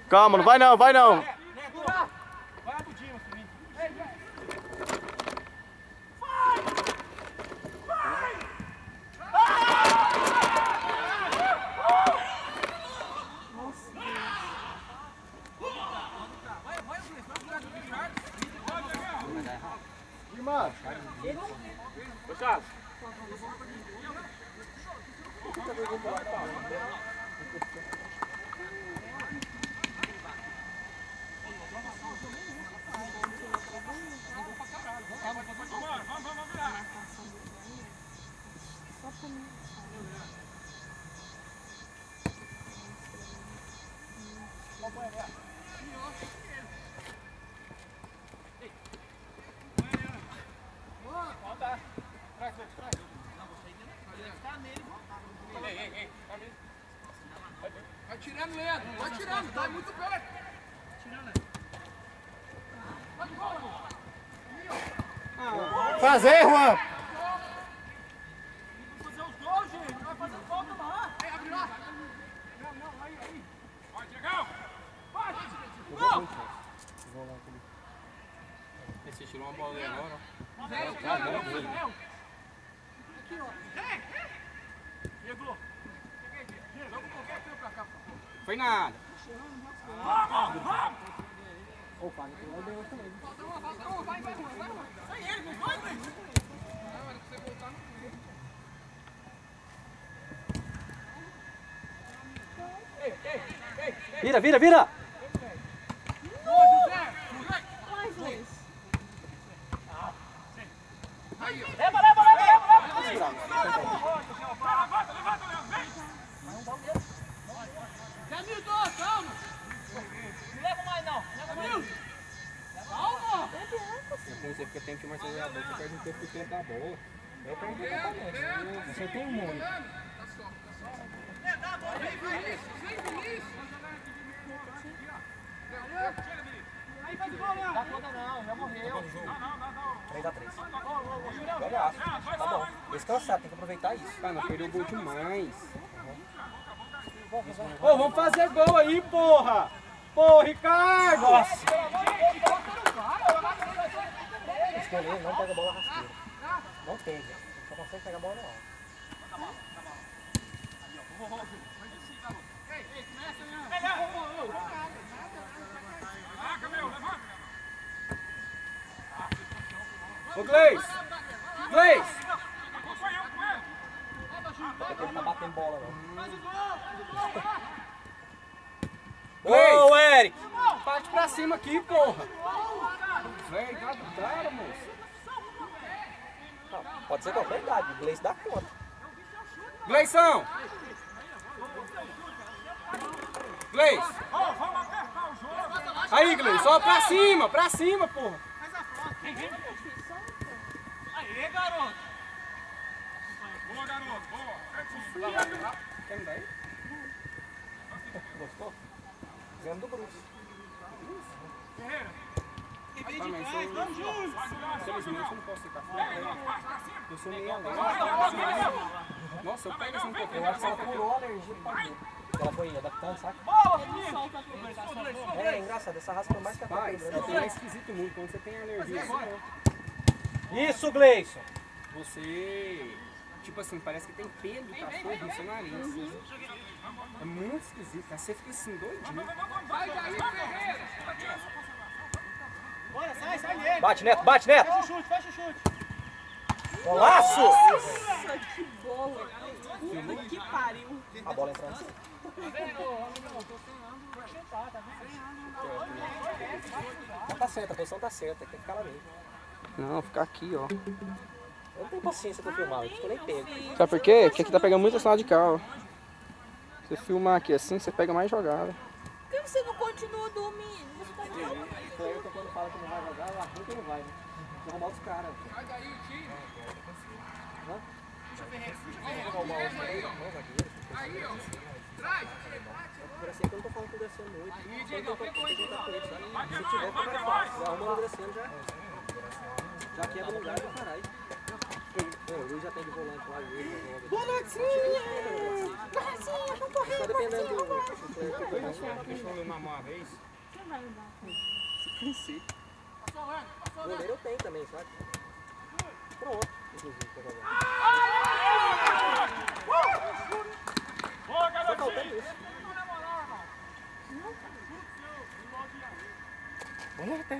F: Calma, não vai não, vai não.
C: Vai rapidinho, filhinho.
H: Ô, Charles.
A: Vai tirando, Leandro. Vai tirando, tá muito perto.
G: Fazer, Juan!
C: Fazer os gols, gente. Vai fazer falta lá.
A: Abre lá. Não, aí. Vai, Diegão. Vai.
H: Você tirou uma bola ali agora.
C: Chegou.
A: Joga qualquer tempo pra cá.
H: Foi nada.
A: Vai, vai.
C: Sai ele, não vai, velho.
A: Na hora que você voltar, não.
C: Vira, vira, vira!
B: Mais dois.
C: Leva, leva, leva, leva!
A: Zé Milton, calma.
C: Não leva mais não, leva mais.
A: Calma.
H: Eu comecei porque tem que mais jogador, você perde um tempo de tempo da bola. Eu perdi totalmente. Você tem um monte.
A: Tá só. Vem, Vinícius.
C: Aí faz o gol, Léo. Dá conta não, já morreu.
I: 3x3. Jogaço. Tá bom. Descansar, tem que aproveitar isso.
H: Cara, nós perdeu o gol demais.
C: Ô, vamos fazer gol aí, porra! Pô, Ricardo! Nossa!
I: Escolher, não pega a bola rasteira. Não pega. Só consegue pegar a bola no alto.
C: Ô, Gleice! Gleice!
I: Ele tá batendo bola, não.
C: Ô, Eric! Parte pra cima aqui, porra!
H: Véi, tá do cara, moço.
I: Não, pode ser qualquer idade, o Gleice dá conta.
C: Gleição! Gleice! Aí, Gleice, ó, pra cima, porra! Aê, garoto!
A: Boa, garoto. Boa.
H: Quer me dar aí?
I: Gostou? Fizemos do Bruce.
C: Vamos juntos!
H: Infelizmente eu não posso ficar fora. Eu sou meio além. Nossa, eu pego assim um pouquinho.
I: Eu acho que ela pulou a energia pra dentro. Ela foi adaptando, saca? É engraçado, essa raça foi mais que a
H: Pai,
I: tua.
H: é esquisito muito. Quando você tem alergia assim,
C: Isso, Gleison!
H: você... Tipo assim, parece que tem pelo de cachorro no seu nariz. É muito esquisito. Aí você fica assim, doidinho.
A: Sai daí, Ferreira.
C: Bora, sai nele!
I: Bate, Neto, bate, Neto!
C: Fecha o chute!
I: Golaço!
B: Nossa, que bola. Puta que pariu.
I: A bola entrando. Não tá certa, a posição tá certa, tem que ficar lá mesmo.
H: Não, ficar aqui, ó.
I: Eu não tenho paciência pra filmar, eu nem pego.
H: Sabe por quê? Porque aqui tá pegando muito sinal de carro. Se você filmar aqui assim, você pega mais jogada.
B: Por que você não continua dormindo? Você tá dormindo?
I: O Cleverton quando fala que não vai jogar, eu arranco que não vai, né? Vou arrumar os caras.
A: Sai daí o time. Aí, ó. Traz.
I: Por assim que eu não tô falando com o Graciano muito. Aí, Diego, pegou aí. Se tiver, fica mais fácil. Arrumando o Graciano já quebra o lugar do caralho. O Luiz já tem de volante lá.
B: Boa noite, sim. Vamos correr.
I: Tá dependendo do...
H: Deixa eu ler uma vez.
B: Você vai andar.
I: O goleiro eu tenho também, sabe? Pronto, inclusive, pra jogar. Só faltando isso.
H: Bolota.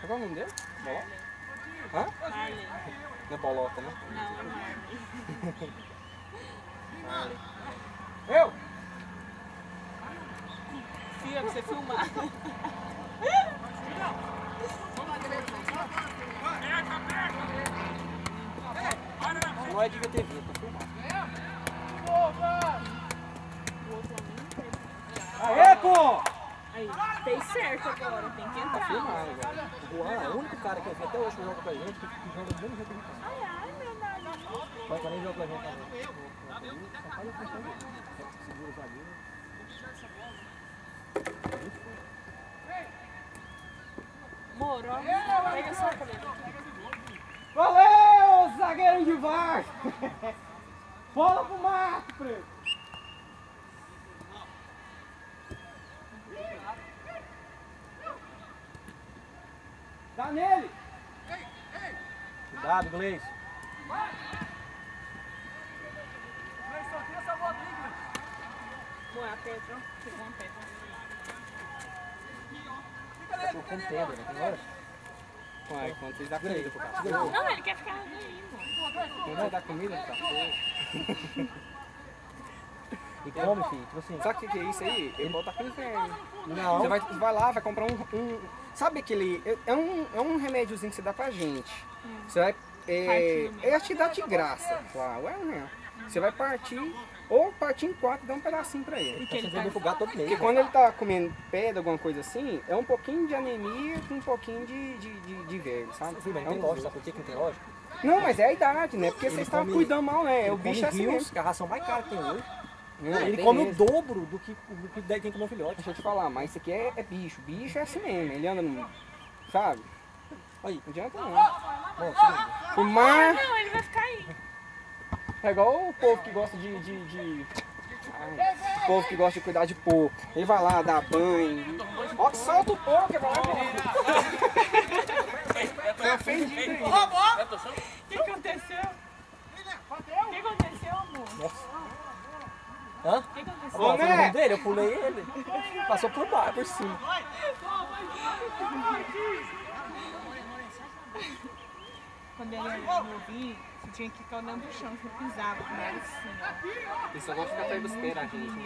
H: Qual é o nome dele? Bolota? Hã?
B: Marley.
H: Não é Bolota, né?
B: Não, é Marley.
H: Eu!
B: Fia, pra você filmar.
I: Nós devia ter vindo pra filmar. Aê, pô!
B: Aí, fez certo agora, tem que entrar.
I: O Juan é o único cara que eu vi até hoje que joga com a gente, que joga do mesmo jeito que a gente.
B: Ai, ai, meu nariz.
I: Só que nem joga com a gente também. Só faz a função dele. Segura o zagueiro.
B: Moro, pega só a cadeira.
C: Valeu, zagueiro de VAR! Bola pro Marco, Preto! Dá nele!
I: Cuidado, Gleice.
B: Boa, Pedro. Pegou um Pedro.
I: Tô com pedra, né? Tem hora?
H: Uai, quando vocês dão comida pro cachorro.
B: Não, ele quer ficar rindo.
H: Não vai dar comida pro cachorro.
I: E come, filho. Tipo assim.
H: Sabe o que é isso aí? Ele volta com inverno.
I: Não.
H: Você vai lá, vai comprar um... Sabe aquele... É um remédiozinho que você dá pra gente. Você vai... É te dar de graça. Claro, é um real. Você vai partir... Ou partir em 4 e dar um pedacinho pra ele.
B: Porque ele
I: Você vê o gato todo mês.
H: Porque quando ele tá comendo pedra, alguma coisa assim, é um pouquinho de anemia com um pouquinho de verde, sabe?
I: Filho, mas não tem lógica, sabe por que não tem lógica?
H: Não, mas é a idade, né? Porque vocês estavam cuidando mal, né? O bicho é assim
I: rios,
H: mesmo.
I: que é a ração mais cara que tem hoje.
H: Não,
I: Ele
H: tem
I: come
H: mesmo.
I: o dobro do que tem como filhote.
H: Deixa eu te falar, mas isso aqui é bicho. Bicho é assim mesmo, ele anda no... Sabe?
I: Aí.
H: Não adianta não.
I: Bom, seguinte.
H: O mar
B: Não, ele vai ficar aí.
H: é igual o povo que gosta o povo que gosta de cuidar de porco. Ele vai lá, dá banho. Ó que solta o porco, ele vai lá. Tô ofendido aí.
B: O que aconteceu? O que aconteceu, amor?
I: Hã?
B: O que aconteceu?
I: Ô, né? O nome dele, eu pulei ele. Passou por baixo, por cima.
B: Quando ele era novinho, você tinha que ficar olhando pro chão, você pisava com ele assim, ó.
H: Ele só gosta de ficar atrás dos pés da gente.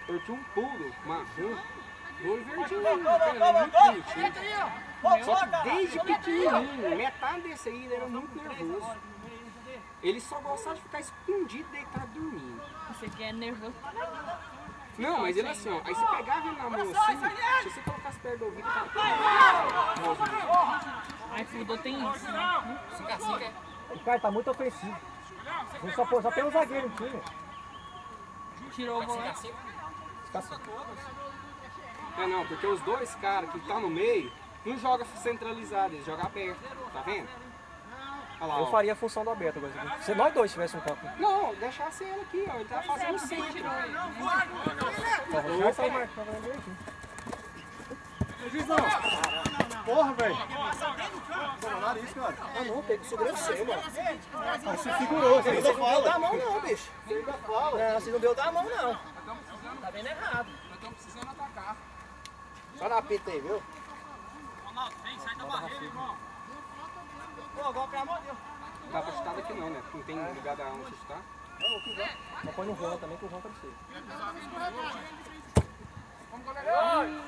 H: Eu tinha um pulo marrom, do olho verdinho, cara, muito bonitinho. Só que desde pequenininho, metade desse aí ele era muito nervoso. Ele só gostava de ficar escondido, deitado, dormindo.
B: Você que é nervoso.
H: Não, mas ele assim, ó, aí você pegava ele na mão assim, se você colocasse perto do ouvido, tava
B: Ai, Fudô tem isso, né?
I: O cara tá muito ofensivo. Ele só tem um zagueiro no time.
B: Tirou o volante.
H: É não, porque os dois caras que tá no meio, não joga centralizado, eles jogam aberto, tá vendo? Olha lá,
I: Eu
H: ó.
I: faria a função do Alberto agora. Se nós dois tivéssemos um campo.
H: Não, deixasse ele aqui, ó, ele tá fazendo centro.
I: Já está marcando ele aqui.
C: Porra, velho! Pô, nariz, cara.
I: Ah não, tem que segurar você, mano.
C: Você segurou, você ainda
I: Você não deu da
C: fala.
I: mão não, bicho.
C: Você ainda fala.
I: Não, você não deu da mão não. Tá vendo errado.
A: Nós estamos precisando atacar.
I: Só na pita aí, viu?
C: Ô, golpe, pelo amor de Deus.
H: Não dá pra chutar daqui não, né? Porque não tem lugar da onde você chutar.
I: Mas põe no Juan também, que o Juan cabeceia.
A: Vamos, goleirão!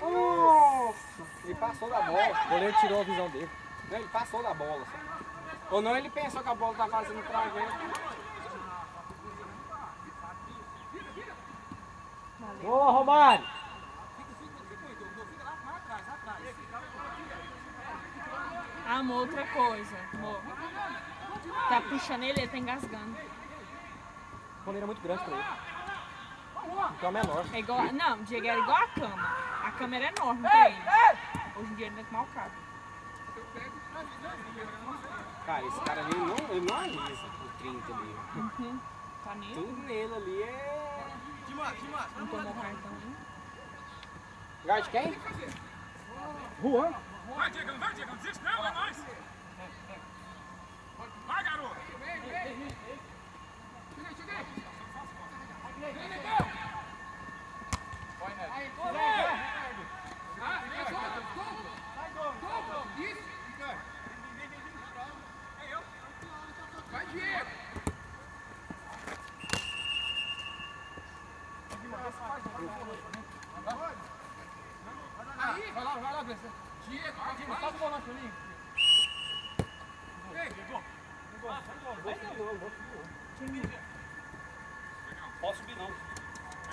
H: Nossa! Ele passou da bola.
I: O goleiro tirou a visão dele.
H: Não, ele passou da bola. Só. Ou não, ele pensou que a bola tá fazendo pra gente.
I: Boa, Romário!
B: Amor, outra coisa. Amor. Tá puxando ele tá engasgando.
I: O goleiro é muito grande pra ele. Então é menor.
B: É igual, não, o Diego era igual a cama. A câmera é enorme pra ele. Hoje em dia ele não é mal caro.
H: Cara, esse cara ali ele não alisa o 30 ali.
B: Uhum. Tá nele?
H: Tudo nele ali é...
B: Não tomou cartão, né?
H: Lugar de quem?
I: Juan?
A: Vai, Diegão, desiste não, é nóis! Vai, garoto! Cheguei! Vem, Negão! Vai, Neto! Aí, isso! Vai, Diego! Aí! Vai lá, Bessa! Diego, faz o volante pra mim! Ei, Diego!
C: Posso subir não.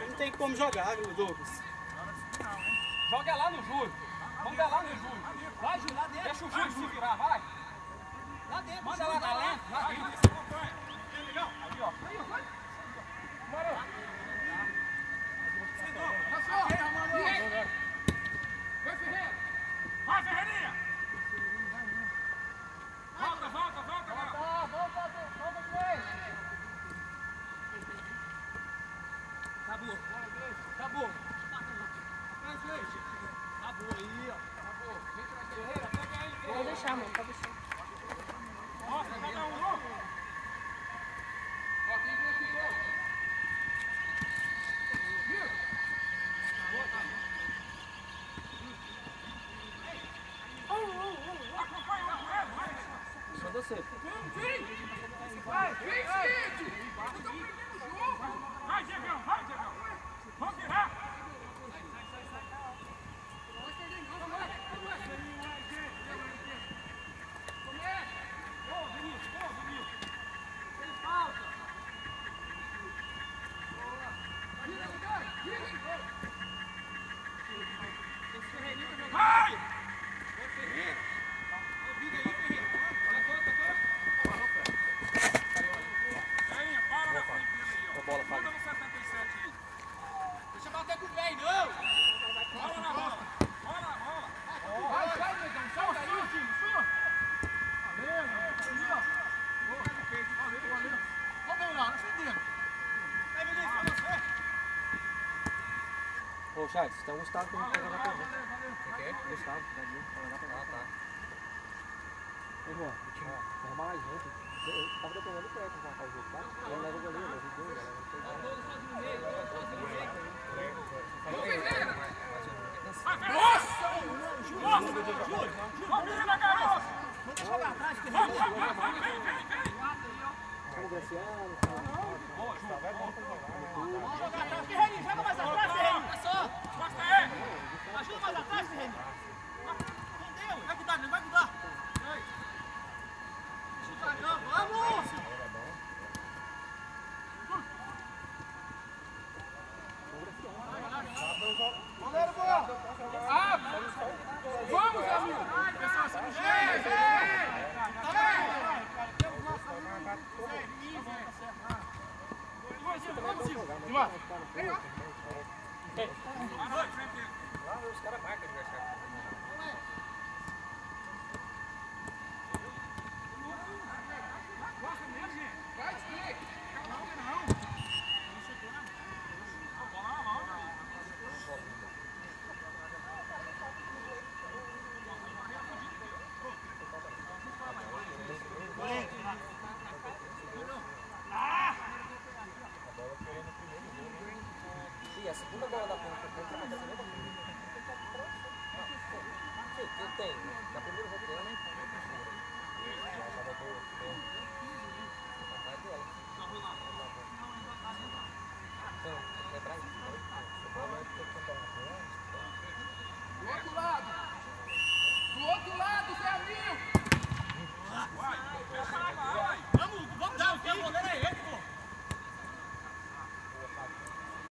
C: Não tem como jogar, Douglas.
A: Joga lá no Júlio! Manda lá no Júlio!
C: Vai, Júlio, lá dentro.
A: Deixa o Júlio se virar, vai!
C: Lá dentro.
A: Manda
C: Júlio,
A: lá
C: dentro.
A: dentro! Lá dentro! Aí, ó! Bora! Passou! Vai, Ferreira! Vai, Ferreirinha! Volta, Grêmio!
C: Acabou. Acabou aí, ó.
A: Acabou! Vem trazer! Ferreira, pega ele!
B: Pode deixar, mano, pode deixar.
A: Mostra, cada um! Ó, quem vem aqui, gol! Viu? Acompanha o Coelho, vai!
I: Só você.
A: Vem! Vai, Cid! Nós estamos perdendo o jogo! Vai, Diegão! Vamos virar! Vai! Para na frente dele aí, ó.
I: A bola, Fábio.
A: Manda no 77 aí.
C: Deixa eu bater com o velho, não.
A: Bola na bola. Vai, Negão. Solta aí, time.
C: Vamos lá, não sei dele. Vai, Vinícius, é você.
I: Ô, Charles, tem um Gustavo que a gente pega lá pra ver.
A: O quê?
I: Gustavo, tadinho, pra lá pra ver.
A: tá.
I: Ô, Juan, vou arrumar mais gente. Eu tava dependendo do técnico pra marcar o jogo, tá? Eu levo o goleiro, leva o gol, galera.
A: Vamos, menina, garoto!
C: Vamos jogar atrás, que
A: Vem!
I: Como Graciano,
C: Vamos jogar atrás, Ferreirinho. Joga mais atrás, Ferreirinho. É só.
A: Basta ele!
C: Ajuda mais atrás, Ferreirinho. Entendeu? Vai cuidar, vai cuidar. Vamos! Goleiro, boa!
A: Vamos, amigo!
I: os caras marcam o adversário.
A: Vai, Diego!
I: E a segunda bola da ponta foi a mesma coisa. Que eu tenho. Na primeira roteira, né?
A: Do outro lado.